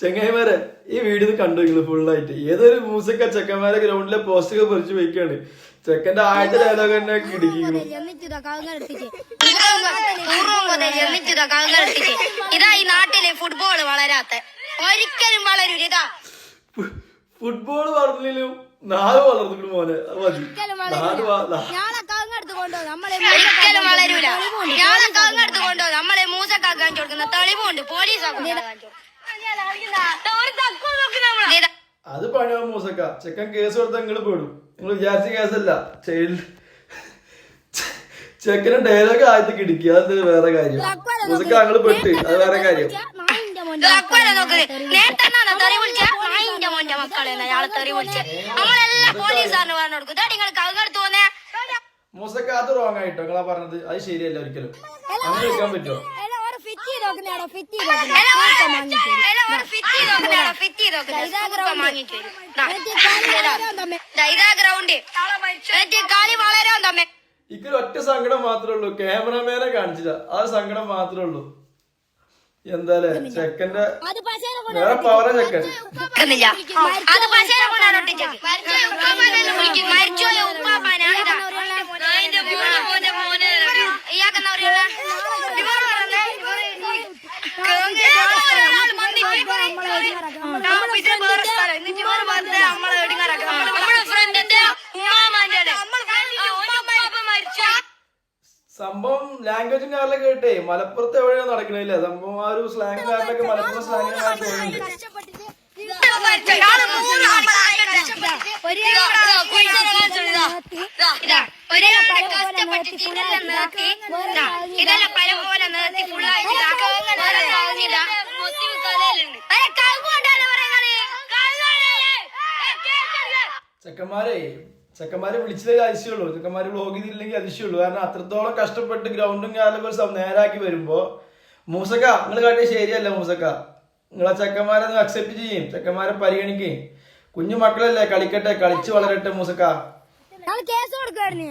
ചെങ്ങായിമാരെ ഈ വീഡിയോ കണ്ടു നിങ്ങൾ ഫുള്ളായിട്ട്. ഏതൊരു മൂസക്ക ചെക്കന്മാരെ ഗ്രൗണ്ടിലെ പോസ്റ്റൊക്കെ പൊറിച്ച് വെക്കാണ്. ചെക്കന്റെ ആദ്യത്തെ ഡയലോഗ് തന്നെ കിടിക്കുന്നു. ഇതാ ഈ നാട്ടിലെ ഫുട്ബോൾ വളരാത്ത ഒരിക്കലും വളരൂല. ഇതാ ഫുട്ബോൾ വളർന്നില്ലും നാല് വളർന്നു മോനെ. ഒരിക്കലും വളരൂല. ഞാളെ കങ്ങെടുത്തുകൊണ്ടോ നമ്മളെ മൂസക്കാക്കാൻ കൊടുക്കുന്ന തെളിവുണ്ട്. പോലീസ് അത് പണിയാ മൂസക്ക. ചെക്കൻ കേസ് കൊടുത്താൽ നിങ്ങള് പെടും. നിങ്ങൾ വിചാരിച്ച കേസല്ല. ചെക്കന് ഡയലോഗ് ആദ്യത്തെ കിടക്കുക. അത് വേറെ കാര്യം. മൂസക്ക ഞങ്ങള് പെട്ട്, അത് വേറെ കാര്യം. മൂസക്ക അത് റോങ് ആയിട്ടോ നിങ്ങളാ പറഞ്ഞത്. അത് ശരിയല്ല ഒരിക്കലും. അങ്ങനെ വെക്കാൻ പറ്റുമോ? ഇക്കൊരു ഒറ്റ സങ്കടം മാത്രമേ ഉള്ളൂ. ക്യാമറമാനെ കാണിച്ചില്ല. ആ സങ്കടം മാത്രമേ ഉള്ളൂ. എന്തായാലേ ചെക്കന്റെ വേറെ പവറ ചെക്കൻ. സംഭവം ലാംഗ്വേജും കാറിലൊക്കെ കേട്ടേ മലപ്പുറത്ത് എവിടെയാണ് നടക്കണില്ല സംഭവം. ആ ഒരു സ്ലാങ് കാറിലൊക്കെ മലപ്പുറം സ്ലാങ്ങിനായിട്ട് തോന്നുന്നുണ്ട്. ചെക്കന്മാരെ വിളിച്ചതേ അതിശയുള്ളൂ. ചെക്കന്മാര് വ്ലോഗ് ചെയ്തില്ലെങ്കിൽ അതിശയുള്ളൂ. കാരണം അത്രത്തോളം കഷ്ടപ്പെട്ട് ഗ്രൗണ്ടും കാലൊക്കെ നേരാക്കി വരുമ്പോ മൂസക്ക നിങ്ങൾ കാട്ടിയ ശരിയല്ല. മൂസക്ക നിങ്ങളെ ചെക്കന്മാരെ അക്സെപ്റ്റ് ചെയ്യും. ചെക്കന്മാരെ പരിഗണിക്കുകയും കുഞ്ഞു മക്കളല്ലേ കളിക്കട്ടെ, കളിച്ച് വളരട്ടെ. മൂസക്ക കേസ് കൊടുക്കായിരുന്നു.